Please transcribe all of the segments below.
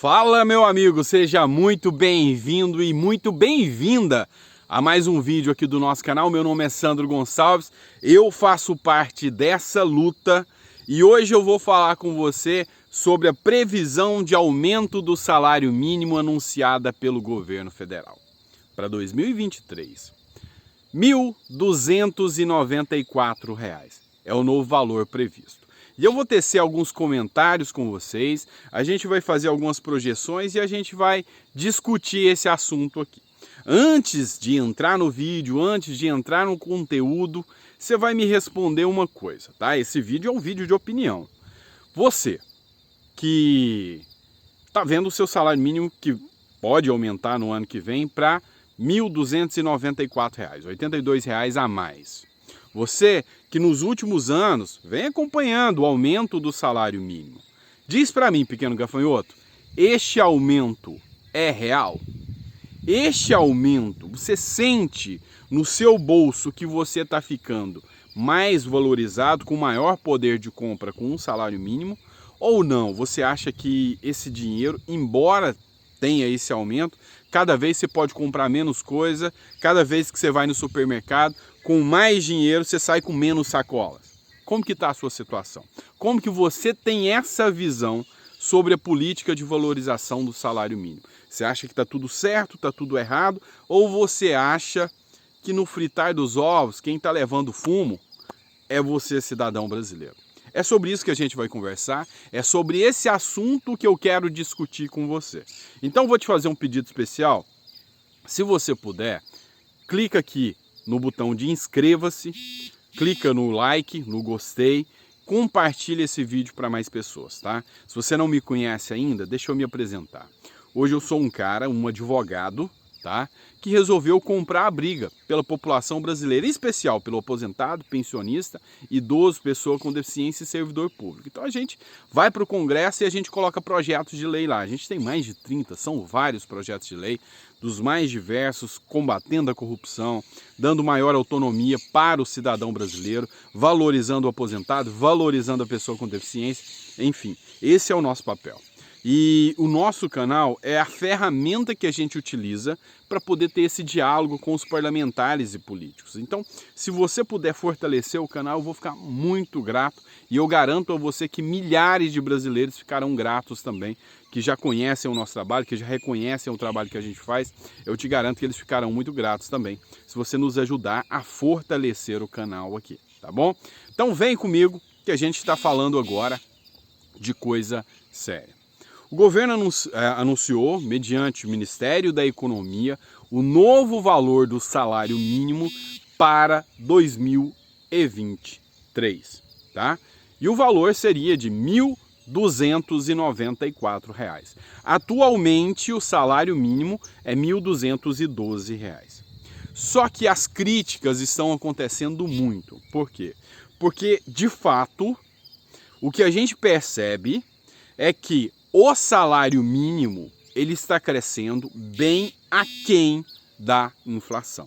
Fala, meu amigo, seja muito bem-vindo e muito bem-vinda a mais um vídeo aqui do nosso canal. Meu nome é Sandro Gonçalves, eu faço parte dessa luta e hoje eu vou falar com você sobre a previsão de aumento do salário mínimo anunciada pelo governo federal para 2023. R$ 1.294 é o novo valor previsto. E eu vou tecer alguns comentários com vocês, a gente vai fazer algumas projeções e a gente vai discutir esse assunto aqui. Antes de entrar no vídeo, antes de entrar no conteúdo, você vai me responder uma coisa, tá? Esse vídeo é um vídeo de opinião. Você que está vendo o seu salário mínimo que pode aumentar no ano que vem para R$ 1.294, R$ 82 a mais. Você que nos últimos anos vem acompanhando o aumento do salário mínimo. Diz para mim, pequeno gafanhoto, este aumento é real? Este aumento, você sente no seu bolso que você está ficando mais valorizado, com maior poder de compra com um salário mínimo? Ou não? Você acha que esse dinheiro, embora tenha esse aumento, cada vez você pode comprar menos coisa, cada vez que você vai no supermercado, com mais dinheiro você sai com menos sacolas? Como que está a sua situação? Como que você tem essa visão sobre a política de valorização do salário mínimo? Você acha que está tudo certo, está tudo errado? Ou você acha que no fritar dos ovos, quem está levando fumo é você, cidadão brasileiro? É sobre isso que a gente vai conversar, é sobre esse assunto que eu quero discutir com você. Então vou te fazer um pedido especial. Se você puder, clica aqui no botão de inscreva-se, clica no like, no gostei, compartilha esse vídeo para mais pessoas, tá? Se você não me conhece ainda, deixa eu me apresentar. Hoje eu sou um advogado, tá? Que resolveu comprar a briga pela população brasileira, em especial pelo aposentado, pensionista, idoso, pessoa com deficiência e servidor público. Então a gente vai para o Congresso e a gente coloca projetos de lei lá. A gente tem mais de 30, são vários projetos de lei, dos mais diversos, combatendo a corrupção, dando maior autonomia para o cidadão brasileiro, valorizando o aposentado, valorizando a pessoa com deficiência, enfim, esse é o nosso papel. E o nosso canal é a ferramenta que a gente utiliza para poder ter esse diálogo com os parlamentares e políticos. Então, se você puder fortalecer o canal, eu vou ficar muito grato e eu garanto a você que milhares de brasileiros ficarão gratos também, que já conhecem o nosso trabalho, que já reconhecem o trabalho que a gente faz. Eu te garanto que eles ficarão muito gratos também, se você nos ajudar a fortalecer o canal aqui, tá bom? Então vem comigo que a gente está falando agora de coisa séria. O governo anunciou, mediante o Ministério da Economia, o novo valor do salário mínimo para 2023, tá? E o valor seria de R$ 1.294. Atualmente, o salário mínimo é R$ 1.212. Só que as críticas estão acontecendo muito. Por quê? Porque, de fato, o que a gente percebe é que o salário mínimo ele está crescendo bem aquém da inflação.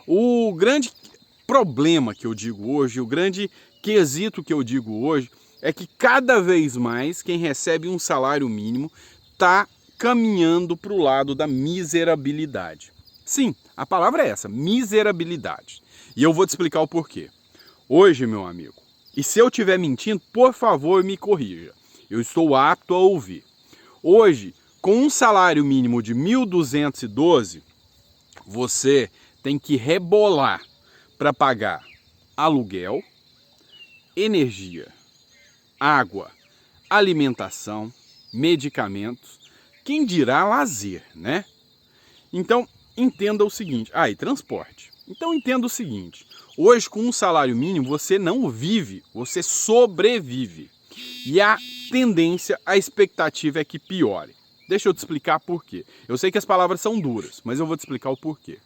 O grande problema que eu digo hoje, o grande quesito que eu digo hoje, é que cada vez mais quem recebe um salário mínimo está caminhando para o lado da miserabilidade. Sim, a palavra é essa, miserabilidade. E eu vou te explicar o porquê. Hoje, meu amigo, e se eu estiver mentindo, por favor, me corrija. Eu estou apto a ouvir. Hoje, com um salário mínimo de R$ 1.212, você tem que rebolar para pagar aluguel, energia, água, alimentação, medicamentos, quem dirá lazer, né? Então, entenda o seguinte, e transporte. Então, entenda o seguinte, hoje com um salário mínimo você não vive, você sobrevive. E a tendência, a expectativa é que piore. Deixa eu te explicar por quê. Eu sei que as palavras são duras, mas eu vou te explicar o porquê.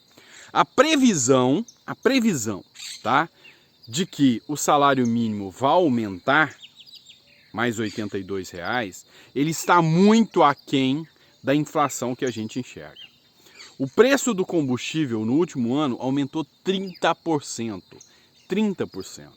A previsão, tá, de que o salário mínimo vai aumentar mais R$ 82, ele está muito aquém da inflação que a gente enxerga. O preço do combustível no último ano aumentou 30%. 30%.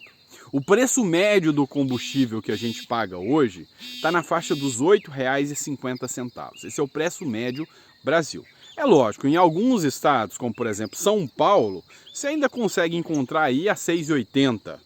O preço médio do combustível que a gente paga hoje está na faixa dos R$ 8,50. Esse é o preço médio Brasil. É lógico, em alguns estados, como por exemplo São Paulo, você ainda consegue encontrar aí a R$ 6,80.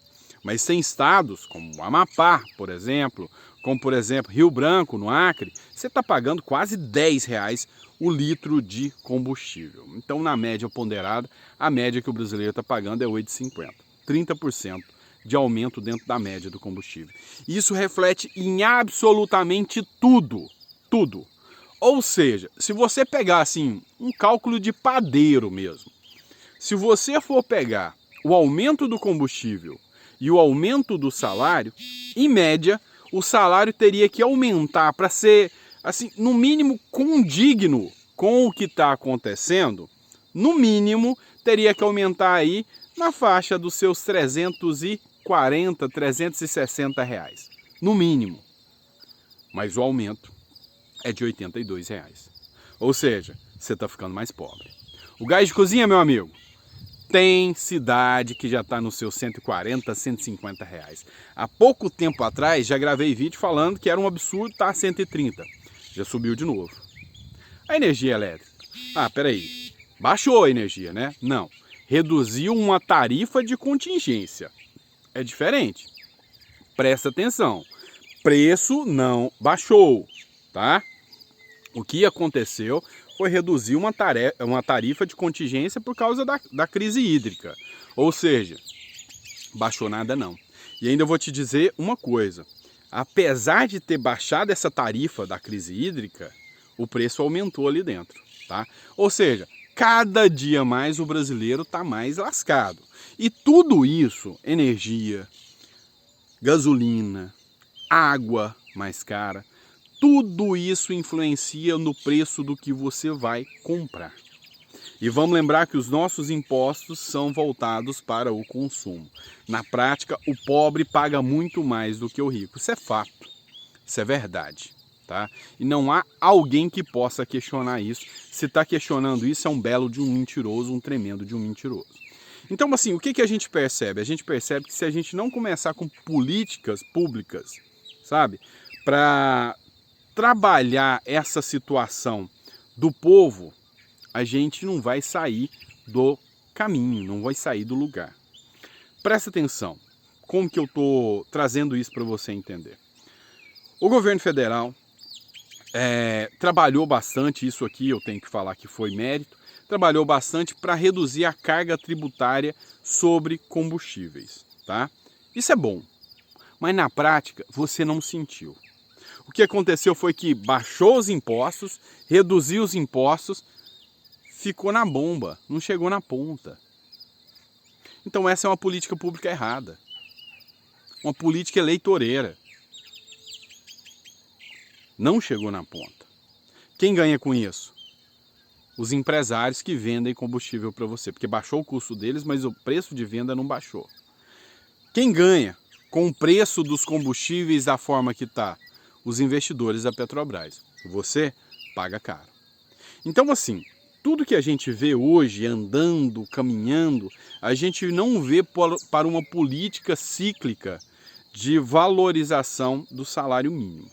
Mas tem estados como Amapá, por exemplo, como por exemplo Rio Branco, no Acre, você está pagando quase R$ 10 o litro de combustível. Então, na média ponderada, a média que o brasileiro está pagando é R$ 8,50. 30% de aumento dentro da média do combustível. Isso reflete em absolutamente tudo, tudo. Ou seja, se você pegar assim um cálculo de padeiro mesmo, se você for pegar o aumento do combustível e o aumento do salário, em média, o salário teria que aumentar para ser, assim, no mínimo condigno com o que está acontecendo. No mínimo, teria que aumentar aí na faixa dos seus 340, 360 reais, no mínimo. Mas o aumento é de R$ 82. Ou seja, você está ficando mais pobre. O gás de cozinha, meu amigo, tem cidade que já está nos seus 140, 150 reais. Há pouco tempo atrás já gravei vídeo falando que era um absurdo estar a 130. Já subiu de novo. A energia elétrica. Ah, peraí. Baixou a energia, né? Não. Reduziu uma tarifa de contingência. É diferente. Presta atenção. Preço não baixou, tá? O que aconteceu foi reduzir uma tarifa de contingência por causa da crise hídrica. Ou seja, baixou nada não. E ainda vou te dizer uma coisa. Apesar de ter baixado essa tarifa da crise hídrica, o preço aumentou ali dentro, tá? Ou seja, cada dia mais o brasileiro está mais lascado. E tudo isso, energia, gasolina, água mais cara, tudo isso influencia no preço do que você vai comprar. E vamos lembrar que os nossos impostos são voltados para o consumo. Na prática, o pobre paga muito mais do que o rico. Isso é fato, isso é verdade, tá? E não há alguém que possa questionar isso. Se está questionando isso, é um belo de um mentiroso, um tremendo de um mentiroso. Então, assim, o que a gente percebe? A gente percebe que se a gente não começar com políticas públicas, sabe, para trabalhar essa situação do povo, a gente não vai sair do caminho, não vai sair do lugar. Presta atenção, como que eu estou trazendo isso para você entender. O governo federal trabalhou bastante, isso aqui eu tenho que falar que foi mérito, trabalhou bastante para reduzir a carga tributária sobre combustíveis, tá? Isso é bom, mas na prática você não sentiu. O que aconteceu foi que baixou os impostos, reduziu os impostos, ficou na bomba, não chegou na ponta. Então essa é uma política pública errada, uma política eleitoreira. Não chegou na ponta. Quem ganha com isso? Os empresários que vendem combustível para você, porque baixou o custo deles, mas o preço de venda não baixou. Quem ganha com o preço dos combustíveis da forma que está? Os investidores da Petrobras. Você paga caro. Então, assim, tudo que a gente vê hoje andando, caminhando, a gente não vê para uma política cíclica de valorização do salário mínimo.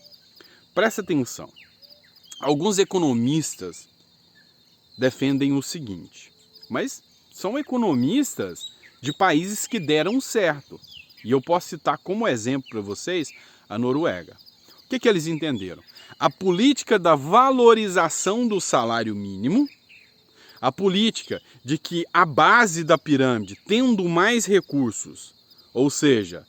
Presta atenção. Alguns economistas defendem o seguinte, mas são economistas de países que deram certo. E eu posso citar como exemplo para vocês a Noruega. O que eles entenderam? A política da valorização do salário mínimo, a política de que a base da pirâmide, tendo mais recursos, ou seja,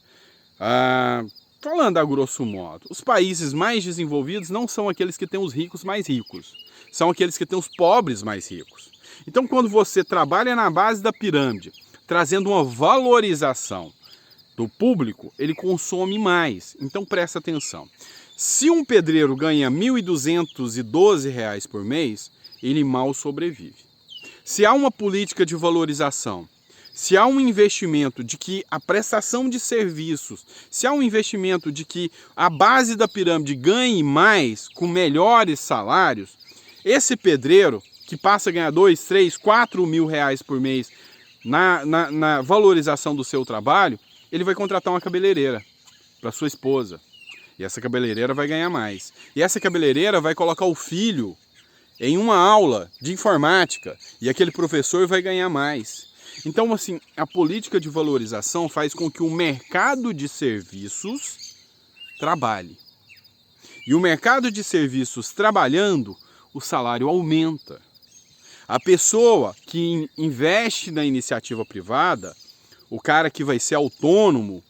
falando a grosso modo, os países mais desenvolvidos não são aqueles que têm os ricos mais ricos, são aqueles que têm os pobres mais ricos. Então, quando você trabalha na base da pirâmide, trazendo uma valorização do público, ele consome mais. Então, presta atenção. Se um pedreiro ganha R$ 1.212 por mês, ele mal sobrevive. Se há uma política de valorização, se há um investimento de que a prestação de serviços, se há um investimento de que a base da pirâmide ganhe mais, com melhores salários, esse pedreiro que passa a ganhar 2, 3, 4 mil reais por mês na valorização do seu trabalho, ele vai contratar uma cabeleireira para sua esposa. E essa cabeleireira vai ganhar mais. E essa cabeleireira vai colocar o filho em uma aula de informática e aquele professor vai ganhar mais. Então, assim, a política de valorização faz com que o mercado de serviços trabalhe. E o mercado de serviços trabalhando, o salário aumenta. A pessoa que investe na iniciativa privada, o cara que vai ser autônomo,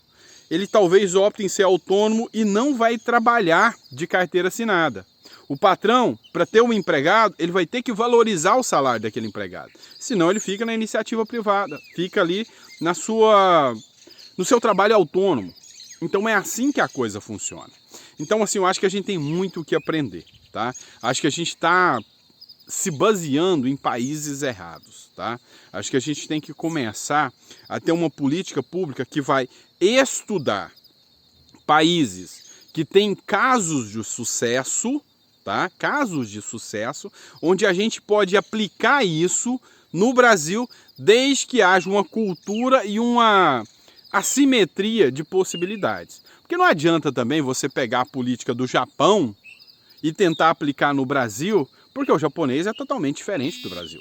ele talvez opte em ser autônomo e não vai trabalhar de carteira assinada. O patrão, para ter um empregado, ele vai ter que valorizar o salário daquele empregado. Senão ele fica na iniciativa privada, fica ali no seu trabalho autônomo. Então é assim que a coisa funciona. Então assim, eu acho que a gente tem muito o que aprender, tá? Acho que a gente está se baseando em países errados, tá? Acho que a gente tem que começar a ter uma política pública que vai estudar países que têm casos de sucesso, tá? Casos de sucesso, onde a gente pode aplicar isso no Brasil, desde que haja uma cultura e uma assimetria de possibilidades. Porque não adianta também você pegar a política do Japão e tentar aplicar no Brasil, porque o japonês é totalmente diferente do Brasil.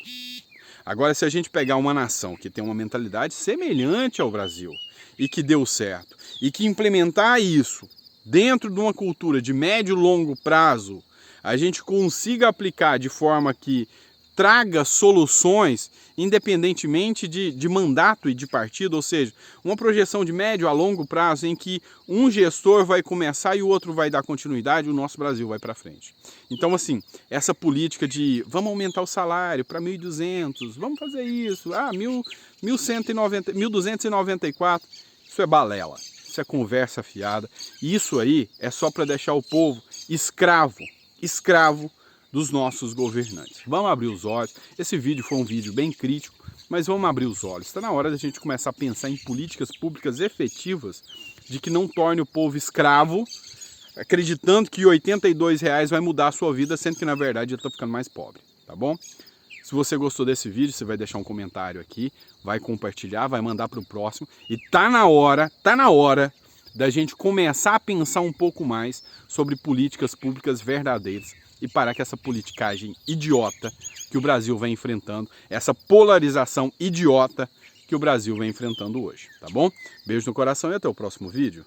Agora, se a gente pegar uma nação que tem uma mentalidade semelhante ao Brasil e que deu certo, e que implementar isso dentro de uma cultura de médio e longo prazo, a gente consiga aplicar de forma que traga soluções independentemente de mandato e de partido, ou seja, uma projeção de médio a longo prazo em que um gestor vai começar e o outro vai dar continuidade, o nosso Brasil vai para frente. Então, assim, essa política de vamos aumentar o salário para 1.200, vamos fazer isso, 1.294, isso é balela, isso é conversa fiada, e isso aí é só para deixar o povo escravo dos nossos governantes. Vamos abrir os olhos. Esse vídeo foi um vídeo bem crítico, mas vamos abrir os olhos. Está na hora da gente começar a pensar em políticas públicas efetivas de que não torne o povo escravo, acreditando que R$82 vai mudar a sua vida, sendo que na verdade ele está ficando mais pobre, tá bom? Se você gostou desse vídeo, você vai deixar um comentário aqui, vai compartilhar, vai mandar para o próximo. E tá na hora da gente começar a pensar um pouco mais sobre políticas públicas verdadeiras e parar com essa politicagem idiota que o Brasil vem enfrentando, essa polarização idiota que o Brasil vem enfrentando hoje, tá bom? Beijo no coração e até o próximo vídeo.